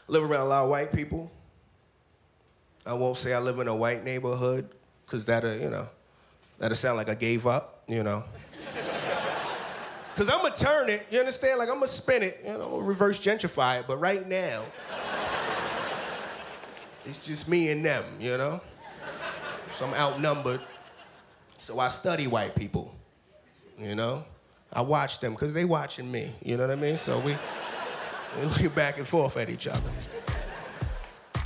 live around a lot of white people. I won't say I live in a white neighborhood, because that'll sound like I gave up, Because I'm going to turn it, you understand? Like, I'm going to spin it, reverse gentrify it. But right now, it's just me and them, So I'm outnumbered. So I study white people, I watch them, because they watching me, you know what I mean? So we look back and forth at each other.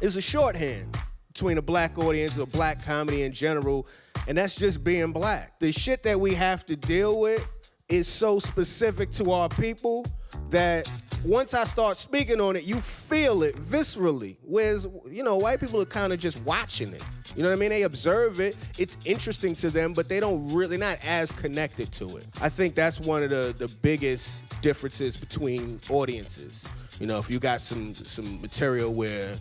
It's a shorthand between a black audience or black comedy in general, and that's just being black. The shit that we have to deal with is so specific to our people that once I start speaking on it, you feel it viscerally. Whereas, white people are kind of just watching it. You know what I mean? They observe it. It's interesting to them, but they're not as connected to it. I think that's one of the biggest differences between audiences. If you got some material where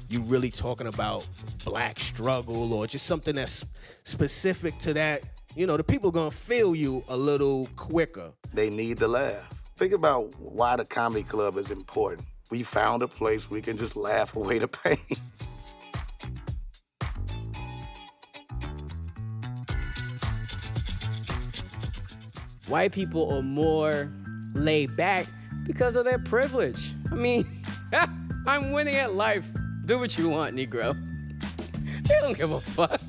you really talking about black struggle or just something that's specific to that, the people gonna feel you a little quicker. They need to laugh. Think about why the comedy club is important. We found a place we can just laugh away the pain. White people are more laid back because of their privilege. I mean, I'm winning at life. Do what you want, Negro. They don't give a fuck.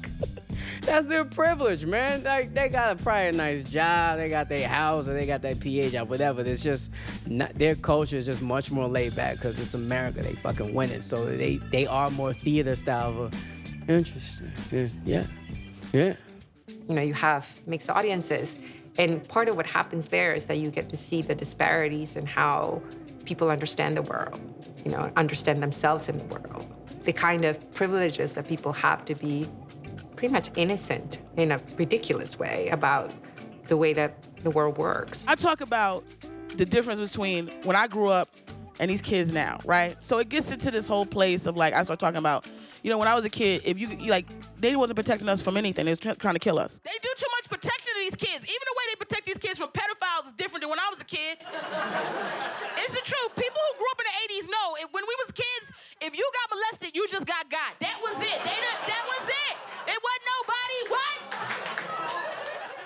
That's their privilege, man. Like, they got probably a nice job, they got their house, or they got that PA job, whatever. It's just, their culture is just much more laid back because it's America. They fucking winning. So they are more theater style. Interesting. Yeah. You have mixed audiences. And part of what happens there is that you get to see the disparities in how people understand the world, understand themselves in the world. The kind of privileges that people have to be pretty much innocent in a ridiculous way about the way that the world works. I talk about the difference between when I grew up and these kids now, right? So it gets into this whole place of I start talking about, when I was a kid, if they wasn't protecting us from anything. They was trying to kill us. They do too much protection to these kids. Even the way they protect these kids from pedophiles is different than when I was a kid. It's the truth. People who grew up in the 80s know, when we was kids, if you got molested, you just got. That was it. That was it. It wasn't nobody. What?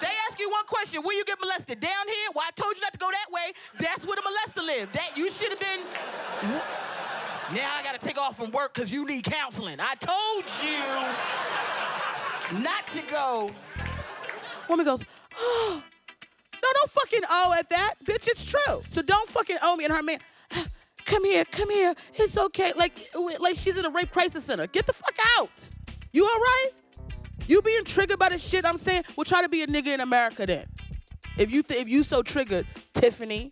They ask you one question. Where you get molested? Down here? Well, I told you not to go that way. That's where the molester lived. That you should have been. Now I gotta take off from work because you need counseling. I told you not to go. Woman goes, oh, no, don't fucking owe at that. Bitch, it's true. So don't fucking owe me. And her man, come here. It's okay. Like she's in a rape crisis center. Get the fuck out. You all right? You being triggered by the shit I'm saying? Well, try to be a nigga in America then. If you so triggered, Tiffany,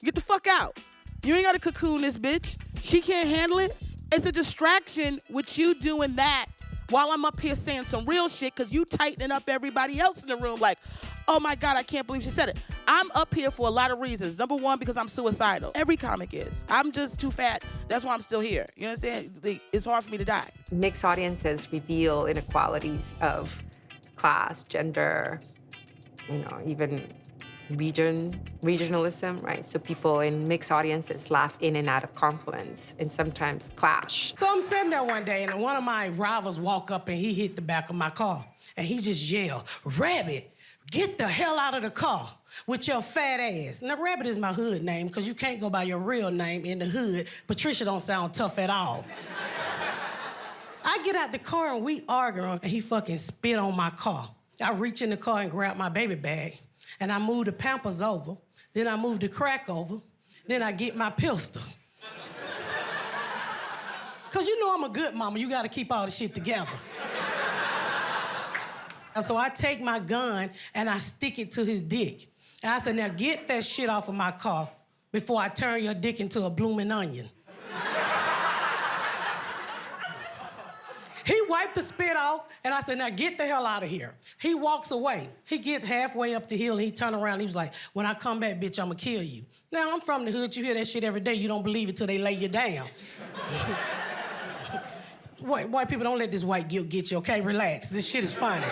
get the fuck out. You ain't got to cocoon this bitch. She can't handle it. It's a distraction with you doing that while I'm up here saying some real shit because you tightening up everybody else in the room like, oh my God, I can't believe she said it. I'm up here for a lot of reasons. Number one, because I'm suicidal. Every comic is. I'm just too fat. That's why I'm still here. You understand? It's hard for me to die. Mixed audiences reveal inequalities of class, gender, even regionalism, right? So people in mixed audiences laugh in and out of confluence and sometimes clash. So I'm sitting there one day and one of my rivals walk up and he hit the back of my car and he just yelled, Rabbit, get the hell out of the car with your fat ass. Now, Rabbit is my hood name because you can't go by your real name in the hood. Patricia don't sound tough at all. I get out the car and we arguing and he fucking spit on my car. I reach in the car and grab my baby bag. And I move the Pampers over, then I move the crack over, then I get my pistol. Cause I'm a good mama, you gotta keep all the shit together. And so I take my gun and I stick it to his dick. And I said, now get that shit off of my car before I turn your dick into a blooming onion. He wiped the spit off, and I said, now get the hell out of here. He walks away. He gets halfway up the hill, and he turned around, and he was like, when I come back, bitch, I'ma kill you. Now, I'm from the hood. You hear that shit every day. You don't believe it till they lay you down. White people, don't let this white guilt get you, okay? Relax. This shit is funny.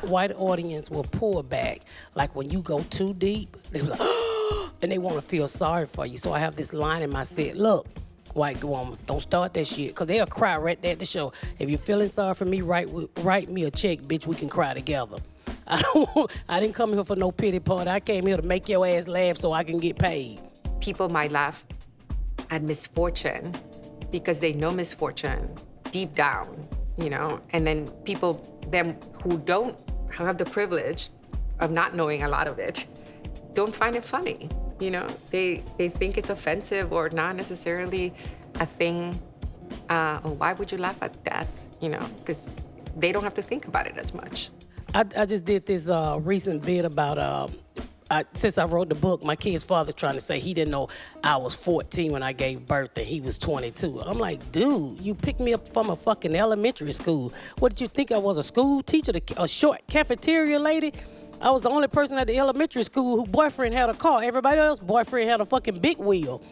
White audience will pull back. Like, when you go too deep, they be like, oh, and they want to feel sorry for you. So I have this line in my set, look, white woman, don't start that shit, because they'll cry right there at the show. If you're feeling sorry for me, write me a check, bitch, we can cry together. I didn't come here for no pity party. I came here to make your ass laugh so I can get paid. People might laugh at misfortune because they know misfortune deep down, you know? And then them who don't have the privilege of not knowing a lot of it, don't find it funny, you know? They think it's offensive or not necessarily a thing. Why would you laugh at death, you know? Because they don't have to think about it as much. I just did this recent bit about, since I wrote the book, my kid's father trying to say he didn't know I was 14 when I gave birth and he was 22. I'm like, dude, you picked me up from a fucking elementary school. What did you think I was, a school teacher, a short cafeteria lady? I was the only person at the elementary school whose boyfriend had a car. Everybody else's boyfriend had a fucking big wheel.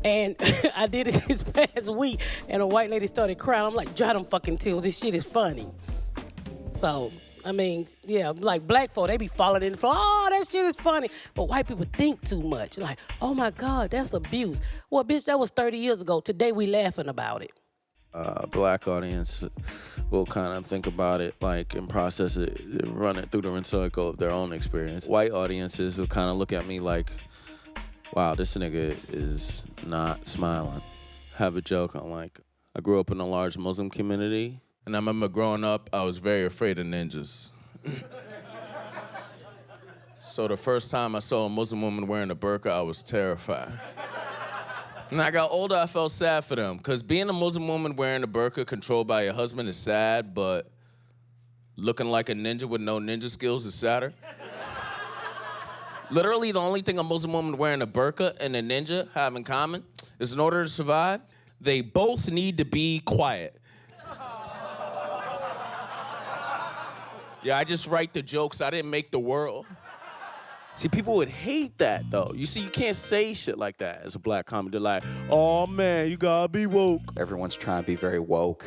And I did it this past week, and a white lady started crying. I'm like, dry them fucking tears. This shit is funny. So, I mean, yeah, like black folk, they be falling in the floor. Oh, that shit is funny. But white people think too much. Like, oh my God, that's abuse. Well, bitch, that was 30 years ago. Today we laughing about it. Black audience will kind of think about it like and process it, run it through the cycle of their own experience. White audiences will kind of look at me like, wow, this nigga is not smiling. Have a joke. I'm like, I grew up in a large Muslim community. And I remember growing up, I was very afraid of ninjas. So the first time I saw a Muslim woman wearing a burqa, I was terrified. And I got older, I felt sad for them, because being a Muslim woman wearing a burqa controlled by your husband is sad, but looking like a ninja with no ninja skills is sadder. Literally, the only thing a Muslim woman wearing a burqa and a ninja have in common is in order to survive, they both need to be quiet. Yeah, I just write the jokes. I didn't make the world. See, people would hate that, though. You see, you can't say shit like that as a black comic. They're like, oh, man, you gotta be woke. Everyone's trying to be very woke,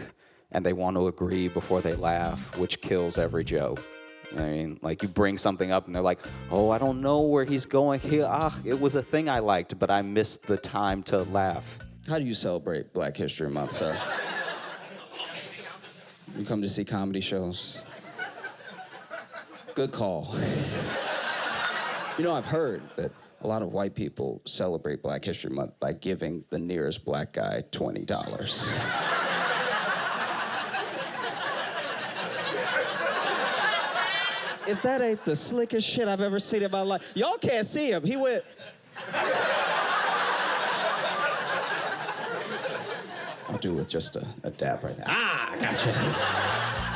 and they want to agree before they laugh, which kills every joke. I mean, like, you bring something up, and they're like, oh, I don't know where he's going here. It was a thing I liked, but I missed the time to laugh. How do you celebrate Black History Month, sir? You come to see comedy shows? Good call. You know, I've heard that a lot of white people celebrate Black History Month by giving the nearest black guy $20. If that ain't the slickest shit I've ever seen in my life. Y'all can't see him. He went... I'll do it with just a dab right there. Ah, gotcha.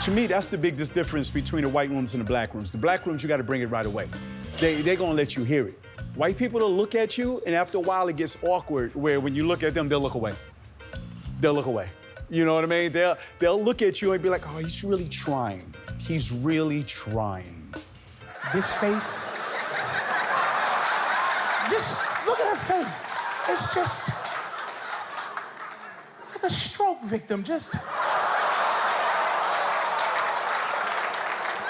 To me, that's the biggest difference between the white rooms and the black rooms. The black rooms, you got to bring it right away. They're going to let you hear it. White people will look at you, and after a while, it gets awkward, where when you look at them, they'll look away. They'll look away. You know what I mean? They'll look at you and be like, oh, he's really trying. He's really trying. This face, just look at her face. It's just like a stroke victim, just.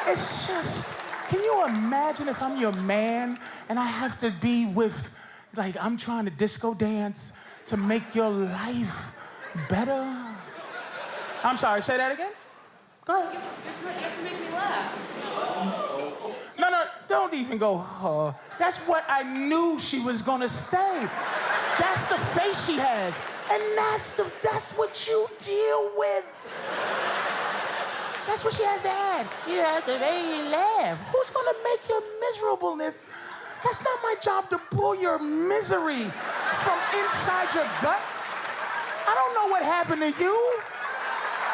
It's just, can you imagine if I'm your man and I have to be with, like, I'm trying to disco dance to make your life better? I'm sorry, say that again? Go ahead. You have to make me laugh. No, don't even go, That's what I knew she was gonna say. That's the face she has. And that's what you deal with. That's what she has to add. You have to make me laugh. Who's gonna make your miserableness? That's not my job to pull your misery from inside your gut. I don't know what happened to you.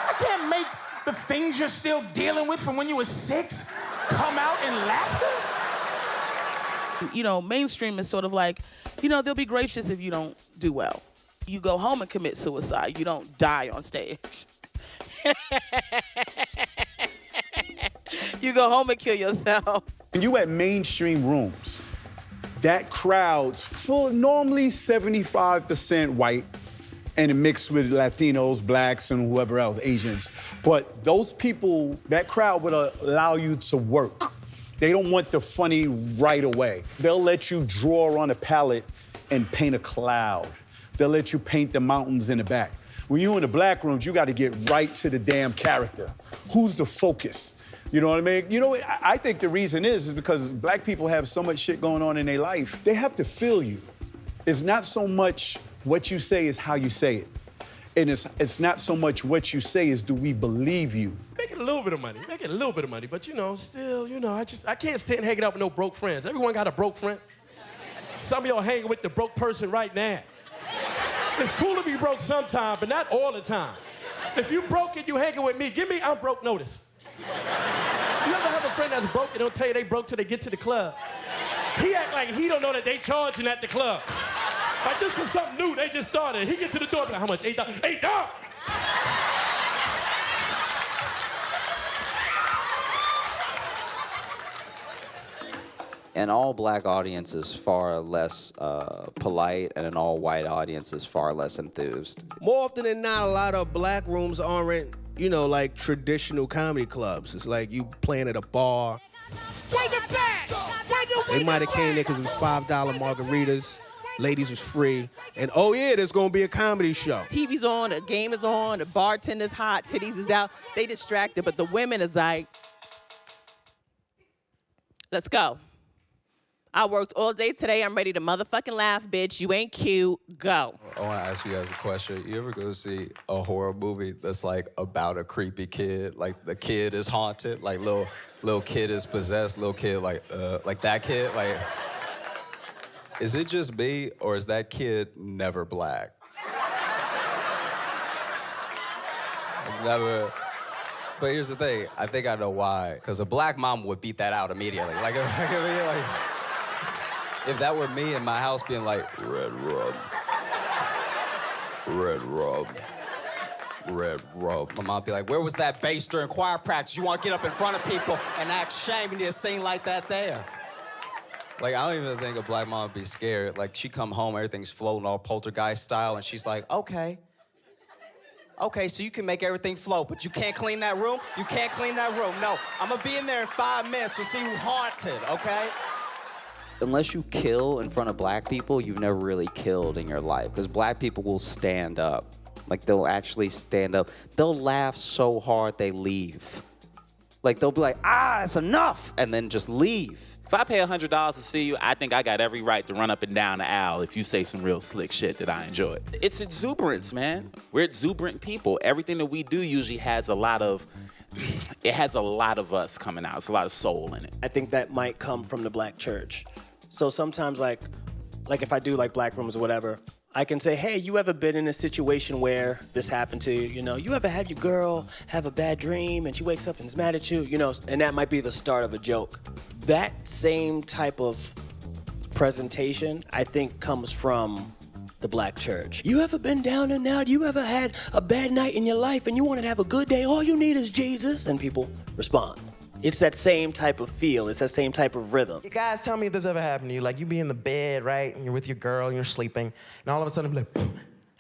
I can't make the things you're still dealing with from when you were 6 come out in laughter. You know, mainstream is sort of like, you know, they'll be gracious if you don't do well. You go home and commit suicide. You don't die on stage. You go home and kill yourself. When you at mainstream rooms, that crowd's full, normally 75% white, and it mixed with Latinos, blacks, and whoever else, Asians. But those people, that crowd would allow you to work. They don't want the funny right away. They'll let you draw on a palette and paint a cloud. They'll let you paint the mountains in the back. When you're in the black rooms, you got to get right to the damn character. Who's the focus? You know what I mean? You know, I think the reason is because black people have so much shit going on in their life, they have to feel you. It's not so much what you say, is how you say it. And it's not so much what you say, is do we believe you? Making a little bit of money, but you know, still, you know, I can't stand hanging out with no broke friends. Everyone got a broke friend. Some of y'all hanging with the broke person right now. It's cool to be broke sometime, but not all the time. If you broke and you hanging with me, give me I'm broke notice. You ever have a friend that's broke and don't tell you they broke till they get to the club? He act like he don't know that they charging at the club. Like this is something new, they just started. He get to the door, be like, how much? $8? $8! An all-black audience is far less polite, and an all-white audience is far less enthused. More often than not, a lot of black rooms aren't, you know, like traditional comedy clubs. It's like you playing at a bar. They might have came there because it was $5 margaritas. Ladies was free. And oh yeah, there's gonna be a comedy show. TV's on, the game is on, the bartender's hot, titties is out. They distracted, but the women is like, let's go. I worked all day today. I'm ready to motherfucking laugh, bitch. You ain't cute. Go. I want to ask you guys a question. You ever go see a horror movie that's like about a creepy kid? Like the kid is haunted, like little kid is possessed, little kid like that kid, like. Is it just me, or is that kid never black? Never. But here's the thing. I think I know why. Because a black mom would beat that out immediately. Like if that were me in my house being like, red rum, red rum, red rum. My mom'd be like, where was that bass during choir practice? You want to get up in front of people and act shame and you sing like that there. Like, I don't even think a black mom would be scared. Like, she come home, everything's floating all poltergeist style, and she's like, okay, so you can make everything float, but you can't clean that room? You can't clean that room. No, I'm gonna be in there in 5 minutes. We'll see who haunted, okay? Unless you kill in front of black people, you've never really killed in your life, because black people will stand up. Like, they'll actually stand up. They'll laugh so hard they leave. Like, they'll be like, it's enough, and then just leave. If I pay $100 to see you, I think I got every right to run up and down the aisle if you say some real slick shit that I enjoy. It's exuberance, man. We're exuberant people. Everything that we do usually has a lot of us coming out. It's a lot of soul in it. I think that might come from the black church. So sometimes like if I do like black rooms or whatever, I can say, hey, you ever been in a situation where this happened to you? You know, you ever have your girl have a bad dream and she wakes up and is mad at you? You know, and that might be the start of a joke. That same type of presentation, I think, comes from the black church. You ever been down and out? You ever had a bad night in your life and you wanted to have a good day? All you need is Jesus. And people respond. It's that same type of feel. It's that same type of rhythm. You guys, tell me if this ever happened to you. Like, you be in the bed, right? And you're with your girl and you're sleeping. And all of a sudden, be like,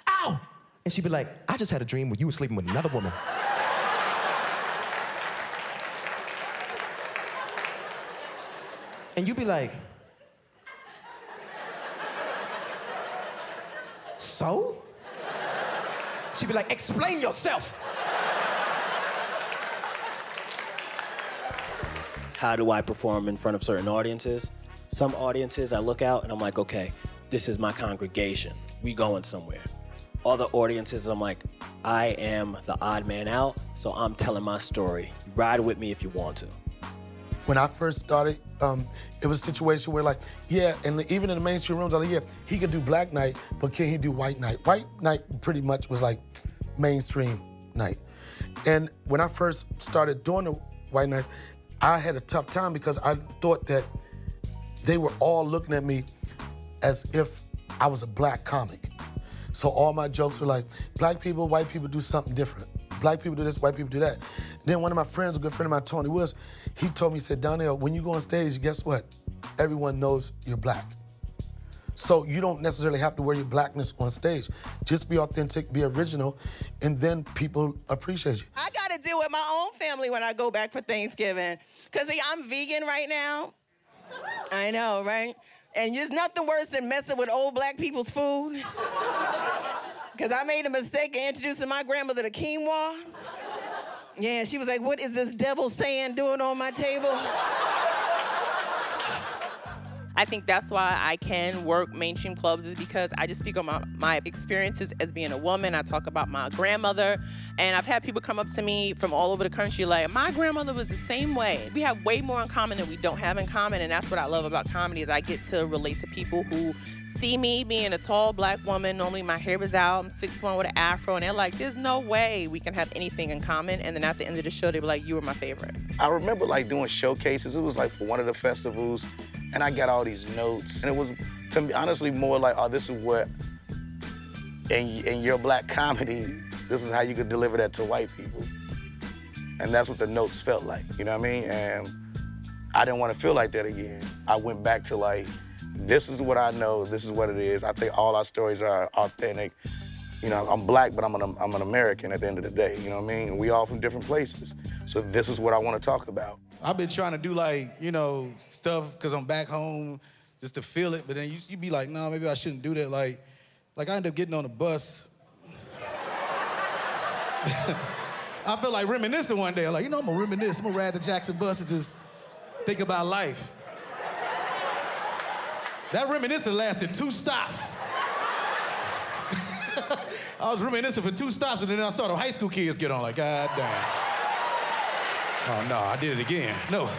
ow! And she'd be like, I just had a dream where you were sleeping with another woman. And you'd be like, so? She'd be like, explain yourself. How do I perform in front of certain audiences? Some audiences, I look out and I'm like, okay, this is my congregation. We going somewhere. Other audiences, I'm like, I am the odd man out, so I'm telling my story. Ride with me if you want to. When I first started, it was a situation where like, yeah, and even in the mainstream rooms, I was like, yeah, he could do black night, but can he do white night? White night pretty much was like mainstream night. And when I first started doing the white nights, I had a tough time because I thought that they were all looking at me as if I was a black comic. So all my jokes were like, black people, white people do something different. Black people do this, white people do that. Then one of my friends, a good friend of mine, Tony Willis, he told me, he said, Donnell, when you go on stage, guess what? Everyone knows you're black. So you don't necessarily have to wear your blackness on stage. Just be authentic, be original, and then people appreciate you. I gotta deal with my own family when I go back for Thanksgiving. Cause see, I'm vegan right now. I know, right? And there's nothing worse than messing with old black people's food. Cause I made a mistake of introducing my grandmother to quinoa. Yeah, she was like, what is this devil sand doing on my table? I think that's why I can work mainstream clubs is because I just speak on my experiences as being a woman. I talk about my grandmother, and I've had people come up to me from all over the country like, my grandmother was the same way. We have way more in common than we don't have in common, and that's what I love about comedy is I get to relate to people who see me being a tall black woman. Normally my hair is out, I'm 6'1" with an afro, and they're like, there's no way we can have anything in common. And then at the end of the show, they were like, you were my favorite. I remember like doing showcases. It was like for one of the festivals, and I got all these notes. And it was, to me, honestly, more like, oh, this is what, in your black comedy, this is how you could deliver that to white people. And that's what the notes felt like, you know what I mean? And I didn't want to feel like that again. I went back to like, this is what I know, this is what it is. I think all our stories are authentic. You know, I'm black, but I'm an American at the end of the day, you know what I mean? And we all from different places. So this is what I want to talk about. I've been trying to do like, you know, stuff because I'm back home just to feel it, but then you be like, no, maybe I shouldn't do that. Like I ended up getting on a bus. I feel like reminiscing one day. I'm like, you know, I'm gonna reminisce. I'm gonna ride the Jackson bus and just think about life. That reminiscing lasted 2 stops. I was reminiscing for 2 stops, and then I saw the high school kids get on, like, God damn. Oh, no, I did it again. No.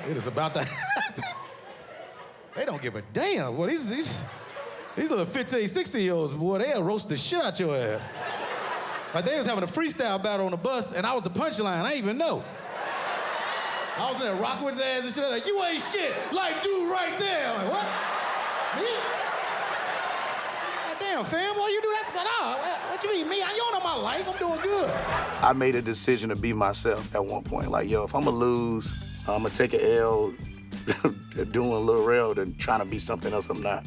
It is about to happen. They don't give a damn. Well, these little 15, 16-year-olds, boy, they'll roast the shit out your ass. Like, they was having a freestyle battle on the bus, and I was the punchline. I didn't even know. I was in there rocking with their ass and shit. Like, you ain't shit. Like, dude right there. I'm like, what? Me? God damn, fam, why you do that? What you mean, me? You don't know my life. I'm doing good. I made a decision to be myself at one point. Like, yo, if I'm gonna lose, I'm gonna take an L doing Lil Rel than trying to be something else I'm not.